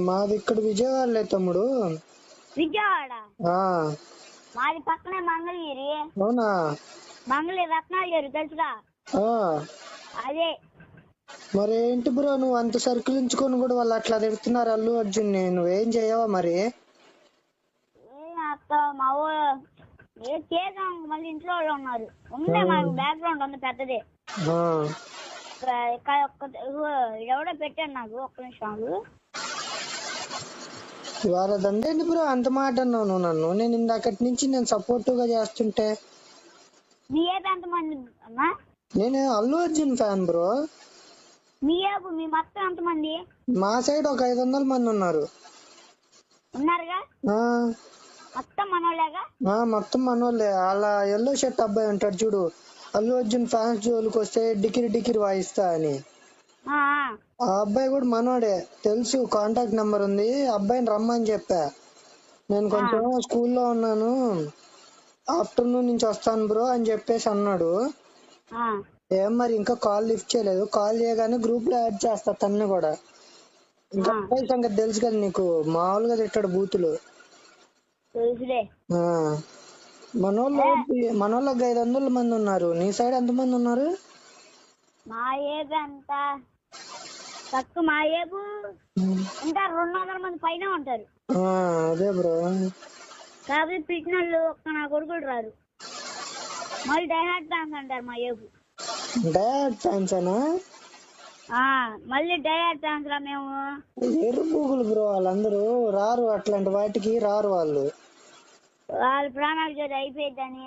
మాది ఇక్కడ విజయవాడలే తమ్ముడు. విజయవాడ? ఆ మాది పక్కనే మంగళగిరి. అవునా? మంగళగిరి రత్నాగిరి తెలుసుగా? అదే. మరి ఏంటి బ్రో నువ్వు అంత సర్కిల్ ఉంచుకొని కూడా వాళ్ళు అట్లా తిడుతున్నారు అల్లు అర్జున్ ని, నువ్వేం చేయవా మరి? అత్త మా చేద్దాం, మళ్ళీ ఇంట్లో వాళ్ళు ఉన్నారు. ఉండే మాకు బ్యాక్గ్రౌండ్ ఉంది పెద్దది. ఎవడో పెట్టాను నాకు, ఒక్క నిమిషాలు. ఇవాళ దండేంటి బ్రో అంత మాట అన్నావు నువ్వు నన్ను? నేను ఇందాకటి నుంచి నేను సపోర్టివ్ గా చేస్తుంటే. మీ ఏపు ఎంతమంది అమ్మా? నేను అల్లు అర్జున్ ఫ్యాన్ బ్రో. మీ ఏపు మీ మొత్తం ఎంతమంది? మా సైడ్ ఒక 500 మంది ఉన్నారు. ఉన్నారుగా? మొత్తం మనోళ్ళేగా? మొత్తం మనోళ్ళే. అలా ఎల్లో షర్ట్ అబ్బాయి ఉంటాడు చూడు, అల్లు అర్జున్ ఫ్యాన్స్ జోలికి వస్తే డికిరి డికిరి వాయిస్తా అని, ఆ అబ్బాయి కూడా మనోడే. తెలుసు, కాంటాక్ట్ నెంబర్ ఉంది. అబ్బాయిని రమ్మని చెప్పా. నేను కొంచెం స్కూల్లో ఉన్నాను, ఆఫ్టర్నూన్ నుంచి వస్తాను బ్రో అని చెప్పేసి అన్నాడు. ఏం మరి ఇంకా కాల్ లిఫ్ట్ చేయలేదు. కాల్ చేయగానే గ్రూప్ లో యాడ్ చేస్తా తన్ని కూడా. ఇంకా అబ్బాయి సంగతి తెలుసు కదా నీకు, మామూలుగా తిట్టాడు బూతులు. మనోళ్ళకి 500 మంది ఉన్నారు. నీ సైడ్ ఎంత మంది ఉన్నారు? మా ఏబు ఎంత తక్కువ, మా ఏబు ఇంకా 200 మంది పైన ఉంటారు. అదే బ్రో. కాబట్టి పిచ్చిన వాళ్ళు ఒక్క నా కొడుకులు రారు. మళ్ళీ డైహార్డ్ ఫ్యాన్స్ అంటారు మా ఏబు. డైహార్డ్ ఫ్యాన్స్ అనా? మళ్ళీ డైహార్డ్ ఫ్యాన్స్ రా మేము. ఎర్రబూగులు బ్రో వాళ్ళందరూ రారు, అట్లాంటి వాటికి రారు వాళ్ళు. వాళ్ళ ప్రాణాలు అయిపోయిద్దని.